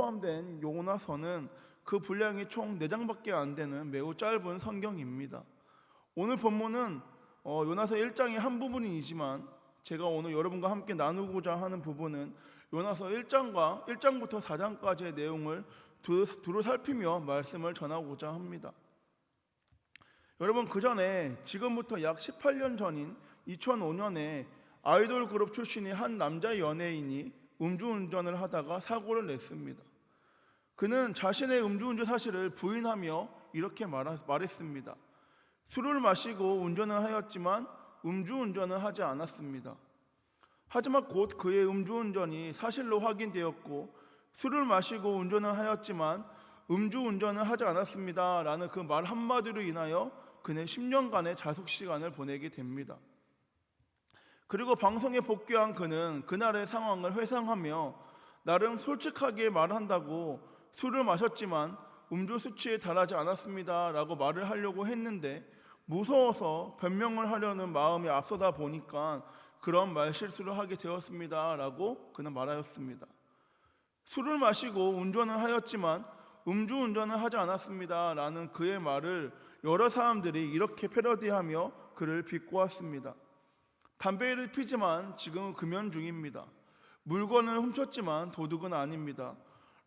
포함된 요나서는 그 분량이 총 4장밖에 안 되는 매우 짧은 성경입니다. 오늘 본문은 요나서 1장의 한 부분이지만 제가 오늘 여러분과 함께 나누고자 하는 부분은 요나서 1장부터 4장까지의 내용을 두루 살피며 말씀을 전하고자 합니다. 여러분, 그 전에 지금부터 약 18년 전인 2005년에 아이돌 그룹 출신의 한 남자 연예인이 음주운전을 하다가 사고를 냈습니다. 그는 자신의 음주운전 사실을 부인하며 이렇게 말했습니다. 술을 마시고 운전을 하였지만 음주운전은 하지 않았습니다. 하지만 곧 그의 음주운전이 사실로 확인되었고 술을 마시고 운전을 하였지만 음주운전은 하지 않았습니다 라는 그 말 한마디로 인하여 그는 10년간의 자숙시간을 보내게 됩니다. 그리고 방송에 복귀한 그는 그날의 상황을 회상하며 나름 솔직하게 말한다고 술을 마셨지만 음주 수치에 달하지 않았습니다 라고 말을 하려고 했는데 무서워서 변명을 하려는 마음이 앞서다 보니까 그런 말실수를 하게 되었습니다 라고 그는 말하였습니다. 술을 마시고 운전을 하였지만 음주운전은 하지 않았습니다 라는 그의 말을 여러 사람들이 이렇게 패러디하며 그를 비꼬았습니다. 담배를 피지만 지금은 금연 중입니다. 물건을 훔쳤지만 도둑은 아닙니다.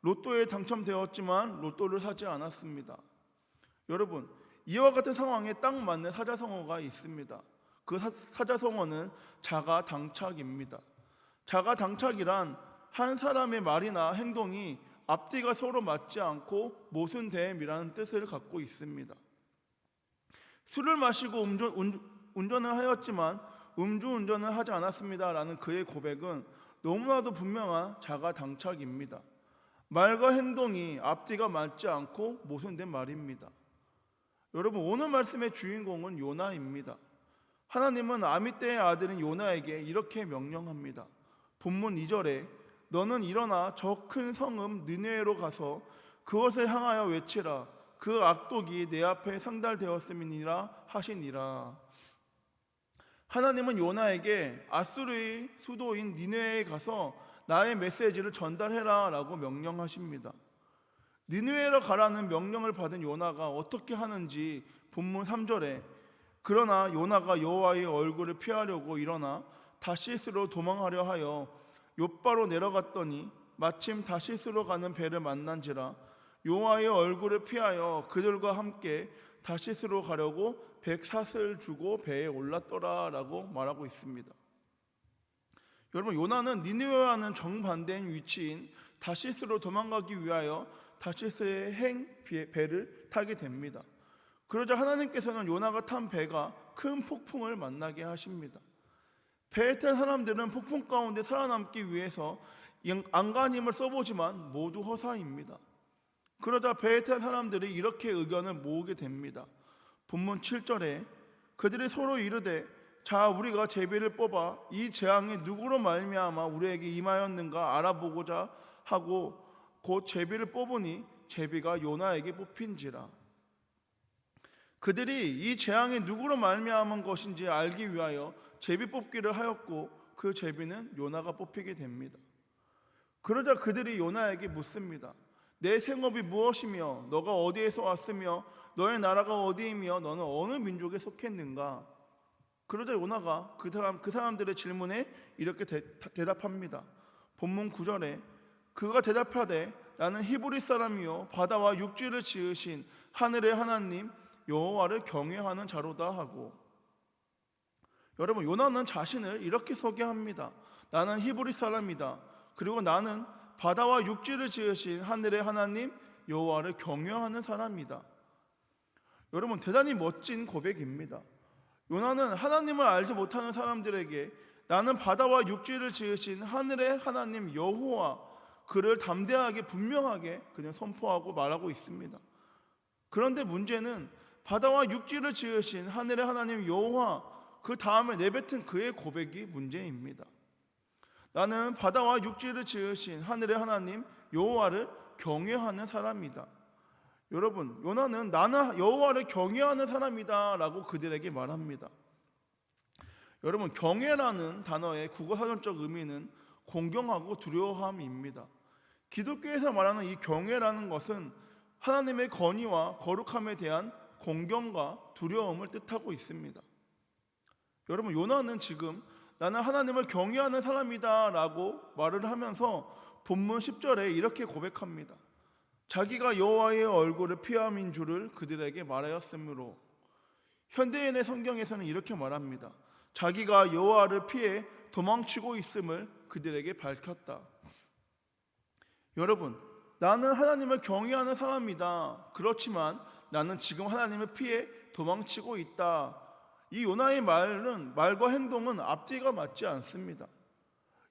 로또에 당첨되었지만 로또를 사지 않았습니다. 여러분, 이와 같은 상황에 딱 맞는 사자성어가 있습니다. 그 사자성어는 자가당착입니다. 자가당착이란 한 사람의 말이나 행동이 앞뒤가 서로 맞지 않고 모순됨이라는 뜻을 갖고 있습니다. 술을 마시고 운전을 하였지만 음주운전을 하지 않았습니다 라는 그의 고백은 너무나도 분명한 자가당착입니다. 말과 행동이 앞뒤가 맞지 않고 모순된 말입니다. 여러분, 오늘 말씀의 주인공은 요나입니다. 하나님은 아미떼의 아들인 요나에게 이렇게 명령합니다. 본문 2절에 너는 일어나 저 큰 성읍 느네웨로 가서 그것을 향하여 외치라. 그 악독이 내 앞에 상달되었음이니라 하시니라. 하나님은 요나에게 아수르의 수도인 니느웨에 가서 나의 메시지를 전달해라 라고 명령하십니다. 니느웨로 가라는 명령을 받은 요나가 어떻게 하는지 본문 3절에 그러나 요나가 여호와의 얼굴을 피하려고 일어나 다시스로 도망하려 하여 욥바로 내려갔더니 마침 다시스로 가는 배를 만난지라 여호와의 얼굴을 피하여 그들과 함께 다시스로 가려고 100삿을 주고 배에 올랐더라 라고 말하고 있습니다. 여러분, 요나는 니느웨와는 정반대인 위치인 다시스로 도망가기 위하여 다시스의 배를 타게 됩니다. 그러자 하나님께서는 요나가 탄 배가 큰 폭풍을 만나게 하십니다. 배에 탄 사람들은 폭풍 가운데 살아남기 위해서 안간힘을 써보지만 모두 허사입니다. 그러자 배에 탄 사람들이 이렇게 의견을 모으게 됩니다. 본문 7절에 그들이 서로 이르되 자 우리가 제비를 뽑아 이 재앙이 누구로 말미암아 우리에게 임하였는가 알아보고자 하고 곧 제비를 뽑으니 제비가 요나에게 뽑힌지라. 그들이 이 재앙이 누구로 말미암은 것인지 알기 위하여 제비 뽑기를 하였고 그 제비는 요나가 뽑히게 됩니다. 그러자 그들이 요나에게 묻습니다. 내 생업이 무엇이며 너가 어디에서 왔으며 너의 나라가 어디이며 너는 어느 민족에 속했는가? 그러자 요나가 그 사람들의 질문에 이렇게 대답합니다. 본문 9절에 그가 대답하되 나는 히브리 사람이요 바다와 육지를 지으신 하늘의 하나님 여호와를 경외하는 자로다 하고, 여러분, 요나는 자신을 이렇게 소개합니다. 나는 히브리 사람이다. 그리고 나는 바다와 육지를 지으신 하늘의 하나님 여호와를 경외하는 사람이다. 여러분, 대단히 멋진 고백입니다. 요나는 하나님을 알지 못하는 사람들에게 나는 바다와 육지를 지으신 하늘의 하나님 여호와, 그를 담대하게 분명하게 그냥 선포하고 말하고 있습니다. 그런데 문제는 바다와 육지를 지으신 하늘의 하나님 여호와, 그 다음에 내뱉은 그의 고백이 문제입니다. 나는 바다와 육지를 지으신 하늘의 하나님 여호와를 경외하는 사람이다. 여러분, 요나는 나는 여호와를 경외하는 사람이다 라고 그들에게 말합니다. 여러분, 경외라는 단어의 국어사전적 의미는 공경하고 두려워함입니다. 기독교에서 말하는 이 경외라는 것은 하나님의 권위와 거룩함에 대한 공경과 두려움을 뜻하고 있습니다. 여러분, 요나는 지금 나는 하나님을 경외하는 사람이다 라고 말을 하면서 본문 10절에 이렇게 고백합니다. 자기가 여호와의 얼굴을 피함인 줄을 그들에게 말하였으므로. 현대인의 성경에서는 이렇게 말합니다. 자기가 여호와를 피해 도망치고 있음을 그들에게 밝혔다. 여러분, 나는 하나님을 경외하는 사람이다. 그렇지만 나는 지금 하나님을 피해 도망치고 있다. 이 요나의 말과 행동은 앞뒤가 맞지 않습니다.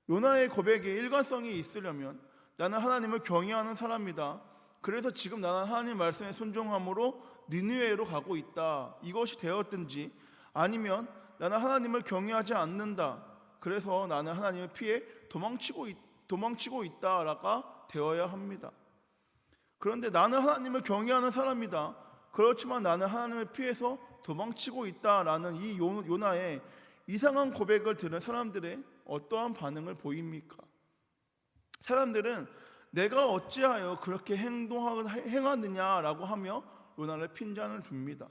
요나의 고백에 일관성이 있으려면 나는 하나님을 경외하는 사람이다. 그래서 지금 나는 하나님 말씀에 순종함으로 니느웨로 가고 있다. 이것이 되었든지, 아니면 나는 하나님을 경외하지 않는다. 그래서 나는 하나님을 피해 도망치고 있다라가 되어야 합니다. 그런데 나는 하나님을 경외하는 사람이다. 그렇지만 나는 하나님을 피해서 도망치고 있다라는 이 요나의 이상한 고백을 들은 사람들의 어떠한 반응을 보입니까? 사람들은 내가 어찌하여 그렇게 행하느냐라고 하며 요나를 핀잔을 줍니다.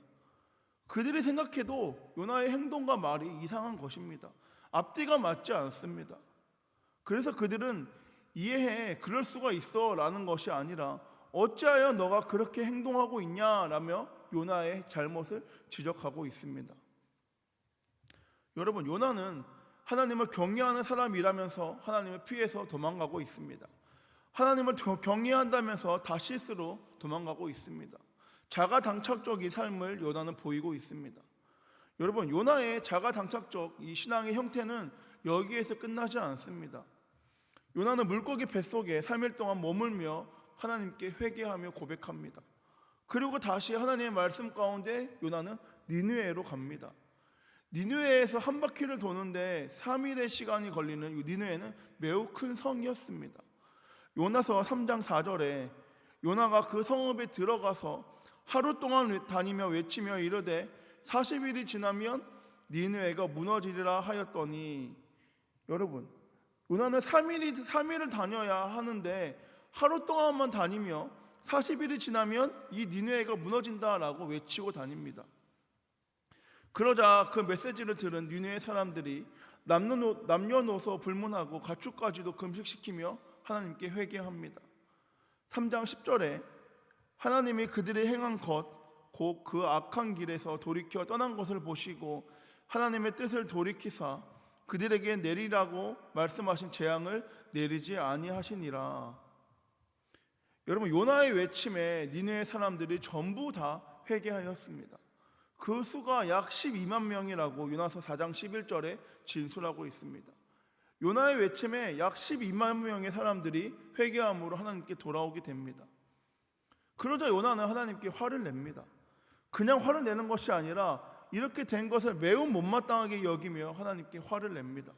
그들이 생각해도 요나의 행동과 말이 이상한 것입니다. 앞뒤가 맞지 않습니다. 그래서 그들은 이해해, 그럴 수가 있어 라는 것이 아니라 어찌하여 너가 그렇게 행동하고 있냐라며 요나의 잘못을 지적하고 있습니다. 여러분, 요나는 하나님을 경외하는 사람이라면서 하나님을 피해서 도망가고 있습니다. 하나님을 경외한다면서 다시스로 도망가고 있습니다. 자가당착적인 삶을 요나는 보이고 있습니다. 여러분, 요나의 자가당착적 이 신앙의 형태는 여기에서 끝나지 않습니다. 요나는 물고기 뱃속에 3일 동안 머물며 하나님께 회개하며 고백합니다. 그리고 다시 하나님의 말씀 가운데 요나는 니느웨로 갑니다. 니느웨에서 한 바퀴를 도는데 3일의 시간이 걸리는 이 니느웨는 매우 큰 성이었습니다. 요나서 3장 4절에 요나가 그 성읍에 들어가서 하루 동안 다니며 외치며 이르되 40일이 지나면 니느웨가 무너지리라 하였더니, 여러분, 요나는 3일을 다녀야 하는데 하루 동안만 다니며 40일이 지나면 이 니느웨가 무너진다라고 외치고 다닙니다. 그러자 그 메시지를 들은 니느웨 사람들이 남녀노소 불문하고 가축까지도 금식시키며 하나님께 회개합니다. 3장 10절에 하나님이 그들이 행한 것 곧 그 악한 길에서 돌이켜 떠난 것을 보시고 하나님의 뜻을 돌이키사 그들에게 내리라고 말씀하신 재앙을 내리지 아니하시니라. 여러분, 요나의 외침에 니느웨 사람들이 전부 다 회개하였습니다. 그 수가 약 12만 명이라고 요나서 4장 11절에 진술하고 있습니다. 요나의 외침에 약 12만 명의 사람들이 회개함으로 하나님께 돌아오게 됩니다. 그러자 요나는 하나님께 화를 냅니다. 그냥 화를 내는 것이 아니라 이렇게 된 것을 매우 못마땅하게 여기며 하나님께 화를 냅니다.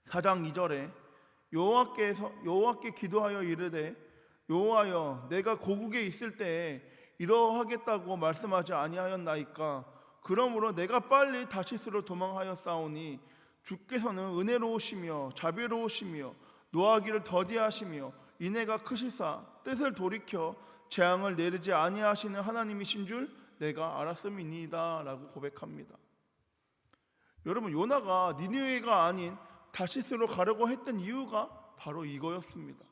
4장 2절에 여호와께 기도하여 이르되 여호와여, 내가 고국에 있을 때에 이러하겠다고 말씀하지 아니하였나이까? 그러므로 내가 빨리 다시스로 도망하였사오니 주께서는 은혜로우시며 자비로우시며 노하기를 더디하시며 인애가 크시사 뜻을 돌이켜 재앙을 내리지 아니하시는 하나님이신 줄 내가 알았음이니이다 라고 고백합니다. 여러분, 요나가 니느웨가 아닌 다시스로 가려고 했던 이유가 바로 이거였습니다.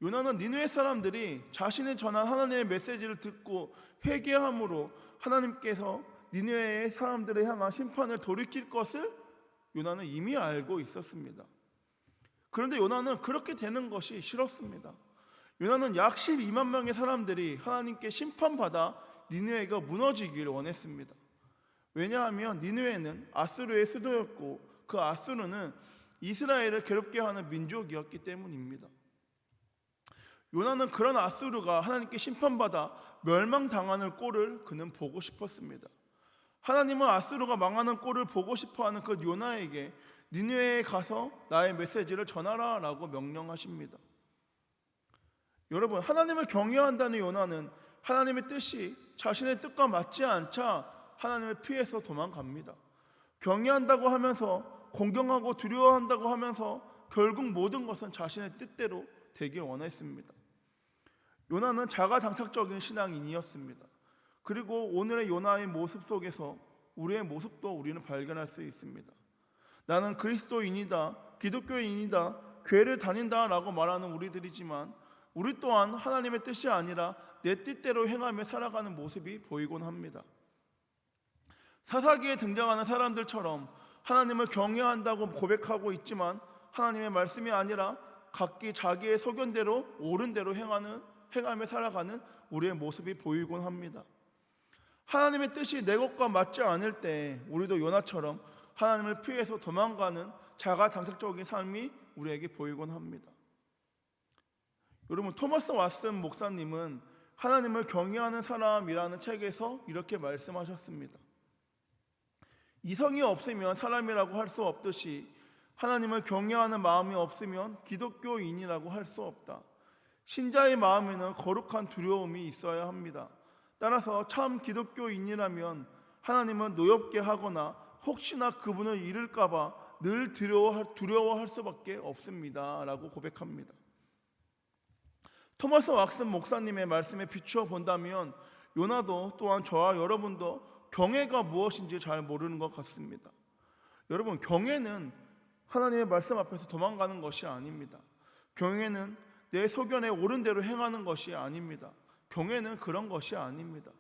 요나는 니느웨 사람들이 자신이 전한 하나님의 메시지를 듣고 회개함으로 하나님께서 니느웨의 사람들을 향한 심판을 돌이킬 것을 요나는 이미 알고 있었습니다. 그런데 요나는 그렇게 되는 것이 싫었습니다. 요나는 약 12만 명의 사람들이 하나님께 심판받아 니느웨가 무너지기를 원했습니다. 왜냐하면 니느웨는 아수르의 수도였고 그 아수르는 이스라엘을 괴롭게 하는 민족이었기 때문입니다. 요나는 그런 아수르가 하나님께 심판받아 멸망당하는 꼴을 그는 보고 싶었습니다. 하나님은 아수르가 망하는 꼴을 보고 싶어하는 그 요나에게 니느웨에 가서 나의 메시지를 전하라 라고 명령하십니다. 여러분, 하나님을 경외한다는 요나는 하나님의 뜻이 자신의 뜻과 맞지 않자 하나님을 피해서 도망갑니다. 경외한다고 하면서 공경하고 두려워한다고 하면서 결국 모든 것은 자신의 뜻대로 되길 원했습니다. 요나는 자가당착적인 신앙인이었습니다. 그리고 오늘의 요나의 모습 속에서 우리의 모습도 우리는 발견할 수 있습니다. 나는 그리스도인이다, 기독교인이다, 교회를 다닌다라고 말하는 우리들이지만 우리 또한 하나님의 뜻이 아니라 내 뜻대로 행하며 살아가는 모습이 보이곤 합니다. 사사기에 등장하는 사람들처럼 하나님을 경외한다고 고백하고 있지만 하나님의 말씀이 아니라 각기 자기의 소견대로 옳은 대로 행하며 살아가는 우리의 모습이 보이곤 합니다. 하나님의 뜻이 내 것과 맞지 않을 때 우리도 요나처럼 하나님을 피해서 도망가는 자가당착적인 삶이 우리에게 보이곤 합니다. 여러분, 토마스 왓슨 목사님은 하나님을 경외하는 사람이라는 책에서 이렇게 말씀하셨습니다. 이성이 없으면 사람이라고 할 수 없듯이 하나님을 경외하는 마음이 없으면 기독교인이라고 할 수 없다. 신자의 마음에는 거룩한 두려움이 있어야 합니다. 따라서 참 기독교인이라면 하나님을 노엽게 하거나 혹시나 그분을 잃을까 봐 늘 두려워할 수밖에 없습니다 라고 고백합니다. 토마스 왁슨 목사님의 말씀에 비추어 본다면 요나도 또한 저와 여러분도 경외가 무엇인지 잘 모르는 것 같습니다. 여러분, 경외는 하나님의 말씀 앞에서 도망가는 것이 아닙니다. 경외는 내 소견에 옳은 대로 행하는 것이 아닙니다. 경외는 그런 것이 아닙니다.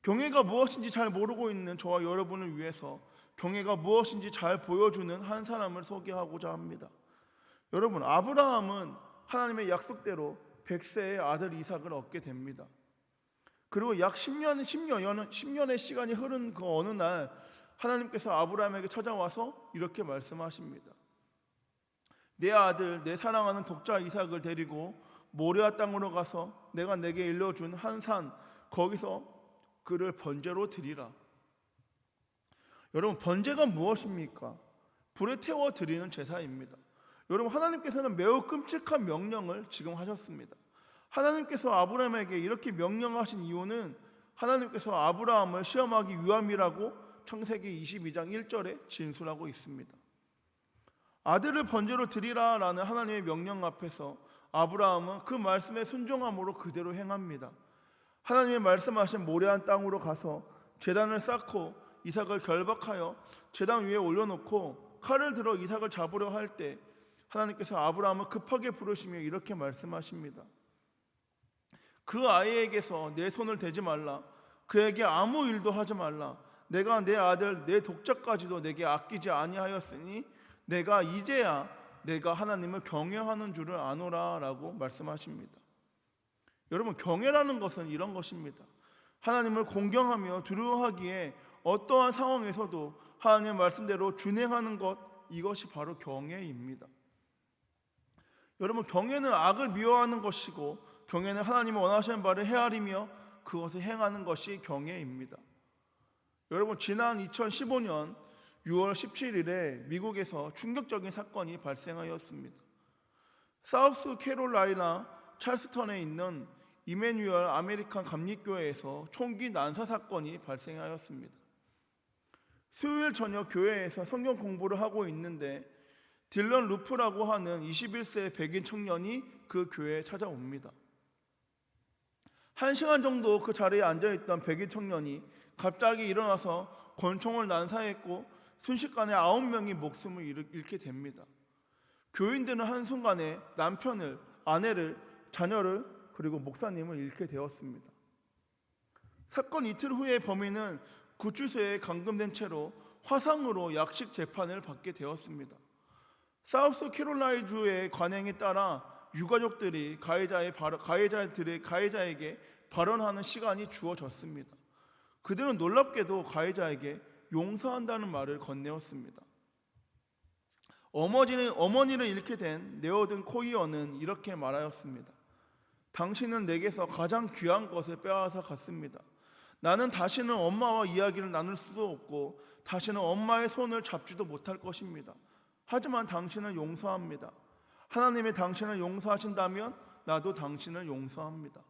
경외가 무엇인지 잘 모르고 있는 저와 여러분을 위해서 경외가 무엇인지 잘 보여주는 한 사람을 소개하고자 합니다. 여러분, 아브라함은 하나님의 약속대로 100세의 아들 이삭을 얻게 됩니다. 그리고 약 10년의 시간이 흐른 그 어느 날 하나님께서 아브라함에게 찾아와서 이렇게 말씀하십니다. 내 아들, 내 사랑하는 독자 이삭을 데리고 모리아 땅으로 가서 내가 내게 일러준 한 산, 거기서 그를 번제로 드리라. 여러분, 번제가 무엇입니까? 불에 태워 드리는 제사입니다. 여러분, 하나님께서는 매우 끔찍한 명령을 지금 하셨습니다. 하나님께서 아브라함에게 이렇게 명령하신 이유는 하나님께서 아브라함을 시험하기 위함이라고 창세기 22장 1절에 진술하고 있습니다. 아들을 번제로 드리라라는 하나님의 명령 앞에서 아브라함은 그 말씀에 순종함으로 그대로 행합니다. 하나님의 말씀하신 모리아 땅으로 가서 제단을 쌓고 이삭을 결박하여 제단 위에 올려놓고 칼을 들어 이삭을 잡으려 할 때 하나님께서 아브라함을 급하게 부르시며 이렇게 말씀하십니다. 그 아이에게서 내 손을 대지 말라. 그에게 아무 일도 하지 말라. 내가 내 아들 내 독자까지도 내게 아끼지 아니하였으니 내가 이제야 내가 하나님을 경외하는 줄을 아노라 라고 말씀하십니다. 여러분, 경외라는 것은 이런 것입니다. 하나님을 공경하며 두려워하기에 어떠한 상황에서도 하나님의 말씀대로 준행하는 것, 이것이 바로 경외입니다. 여러분, 경외는 악을 미워하는 것이고 경외는 하나님이 원하시는 바를 헤아리며 그것을 행하는 것이 경외입니다. 여러분, 지난 2015년 6월 17일에 미국에서 충격적인 사건이 발생하였습니다. 사우스 캐롤라이나 찰스턴에 있는 이메뉴얼 아메리칸 감리교회에서 총기 난사 사건이 발생하였습니다. 수요일 저녁 교회에서 성경 공부를 하고 있는데 딜런 루프라고 하는 21세 백인 청년이 그 교회에 찾아옵니다. 1시간 정도 그 자리에 앉아있던 백인 청년이 갑자기 일어나서 권총을 난사했고 순식간에 9명이 목숨을 잃게 됩니다. 교인들은 한순간에 남편을, 아내를, 자녀를 그리고 목사님을 잃게 되었습니다. 사건 이틀 후에 범인은 구치소에 감금된 채로 화상으로 약식 재판을 받게 되었습니다. 사우스 캐롤라이나주의 관행에 따라 유가족들이 가해자에게 발언하는 시간이 주어졌습니다. 그들은 놀랍게도 가해자에게 용서한다는 말을 건네었습니다. 어머니를 잃게 된 네오든 코이어는 이렇게 말하였습니다. 당신은 내게서 가장 귀한 것을 빼앗아 갔습니다. 나는 다시는 엄마와 이야기를 나눌 수도 없고 다시는 엄마의 손을 잡지도 못할 것입니다. 하지만 당신을 용서합니다. 하나님이 당신을 용서하신다면 나도 당신을 용서합니다.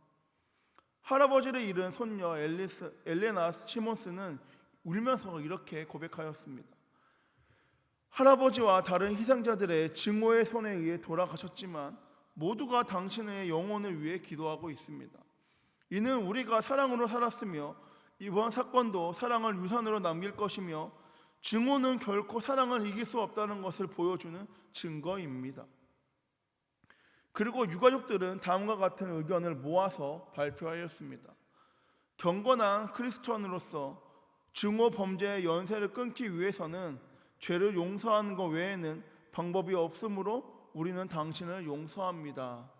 할아버지를 잃은 손녀 엘레나 시몬스는 울면서 이렇게 고백하였습니다. 할아버지와 다른 희생자들의 증오의 손에 의해 돌아가셨지만 모두가 당신의 영혼을 위해 기도하고 있습니다. 이는 우리가 사랑으로 살았으며 이번 사건도 사랑을 유산으로 남길 것이며 증오는 결코 사랑을 이길 수 없다는 것을 보여주는 증거입니다. 그리고 유가족들은 다음과 같은 의견을 모아서 발표하였습니다. 경건한 크리스천으로서 증오 범죄의 연쇄를 끊기 위해서는 죄를 용서하는 것 외에는 방법이 없으므로 우리는 당신을 용서합니다.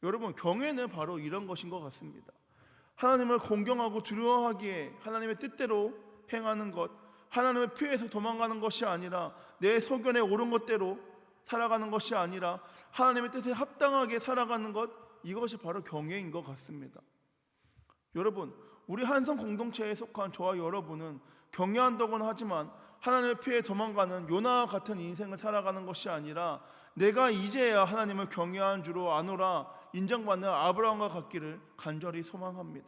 여러분, 경외는 바로 이런 것인 것 같습니다. 하나님을 공경하고 두려워하기에 하나님의 뜻대로 행하는 것, 하나님을 피해서 도망가는 것이 아니라 내 소견에 옳은 것대로 살아가는 것이 아니라 하나님의 뜻에 합당하게 살아가는 것, 이것이 바로 경외인 것 같습니다. 여러분, 우리 한성 공동체에 속한 저와 여러분은 경외한다고는 하지만 하나님을 피해 도망가는 요나와 같은 인생을 살아가는 것이 아니라 내가 이제야 하나님을 경외한 줄로 아노라 인정받는 아브라함과 같기를 간절히 소망합니다.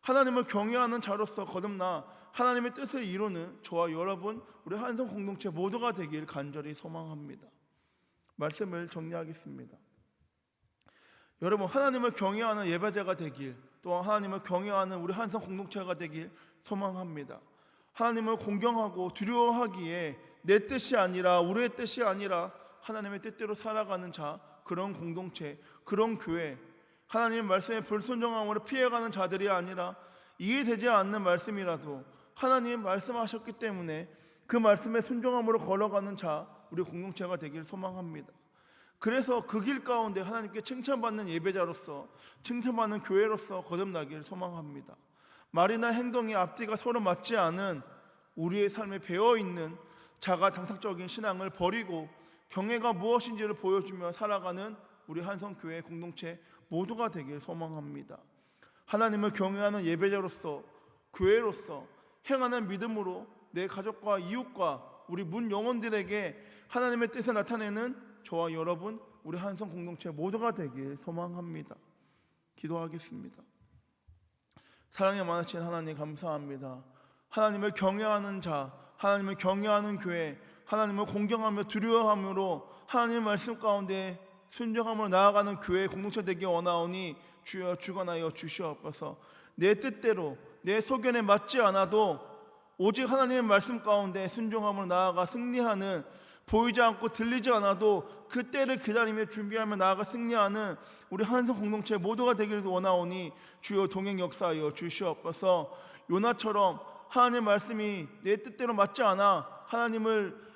하나님을 경외하는 자로서 거듭나 하나님의 뜻을 이루는 저와 여러분, 우리 한성 공동체 모두가 되길 간절히 소망합니다. 말씀을 정리하겠습니다. 여러분, 하나님을 경외하는 예배자가 되길, 또한 하나님을 경외하는 우리 한성 공동체가 되길 소망합니다. 하나님을 공경하고 두려워하기에 내 뜻이 아니라 우리의 뜻이 아니라 하나님의 뜻대로 살아가는 자, 그런 공동체, 그런 교회, 하나님의 말씀에 불순종함으로 피해가는 자들이 아니라 이해되지 않는 말씀이라도 하나님 말씀하셨기 때문에 그 말씀에 순종함으로 걸어가는 자, 우리 공동체가 되길 소망합니다. 그래서 그 길 가운데 하나님께 칭찬받는 예배자로서, 칭찬받는 교회로서 거듭나길 소망합니다. 말이나 행동이 앞뒤가 서로 맞지 않은 우리의 삶에 배어있는 자가당착적인 신앙을 버리고 경외가 무엇인지를 보여주며 살아가는 우리 한성교회 공동체 모두가 되길 소망합니다. 하나님을 경외하는 예배자로서, 교회로서 행하는 믿음으로 내 가족과 이웃과 우리 문 영혼들에게 하나님의 뜻을 나타내는 저와 여러분, 우리 한성 공동체 모두가 되길 소망합니다. 기도하겠습니다. 사랑에 많으신 하나님, 감사합니다. 하나님을 경외하는 자, 하나님을 경외하는 교회, 하나님을 공경하며 두려워함으로 하나님의 말씀 가운데 순종함으로 나아가는 교회 공동체 되기 원하오니 주여 주관하여 주시옵소서. 내 뜻대로 내 소견에 맞지 않아도 오직 하나님의 말씀 가운데 순종함으로 나아가 승리하는, 보이지 않고 들리지 않아도 그 때를 기다리며 준비하며 나아가 승리하는 우리 한성 공동체 모두가 되기를 원하오니 주여 동행 역사하여 주시옵소서. 요나처럼 하나님의 말씀이 내 뜻대로 맞지 않아 하나님을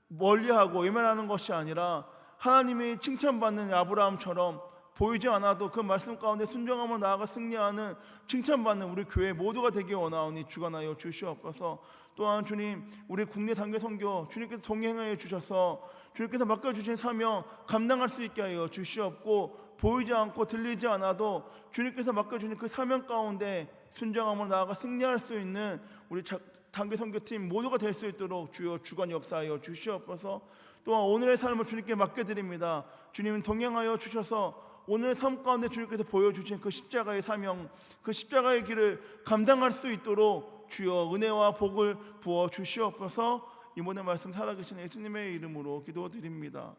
멀리하고 외면하는 것이 아니라 하나님이 칭찬받는 아브라함처럼 보이지 않아도 그 말씀 가운데 순종함으로 나아가 승리하는, 칭찬받는 우리 교회 모두가 되기 원하오니 주관하여 주시옵소서. 또한 주님, 우리 국내 단계 선교 주님께서 동행하여 주셔서 주님께서 맡겨주신 사명 감당할 수 있게 하여 주시옵고, 보이지 않고 들리지 않아도 주님께서 맡겨주신 그 사명 가운데 순종함으로 나아가 승리할 수 있는 우리 단계 선교팀 모두가 될 수 있도록 주여 주관 역사하여 주시옵소서. 또한 오늘의 삶을 주님께 맡겨드립니다. 주님 동행하여 주셔서 오늘의 삶 가운데 주님께서 보여주신 그 십자가의 사명, 그 십자가의 길을 감당할 수 있도록 주여 은혜와 복을 부어 주시옵소서. 이 모든 말씀 살아계신 예수님의 이름으로 기도드립니다.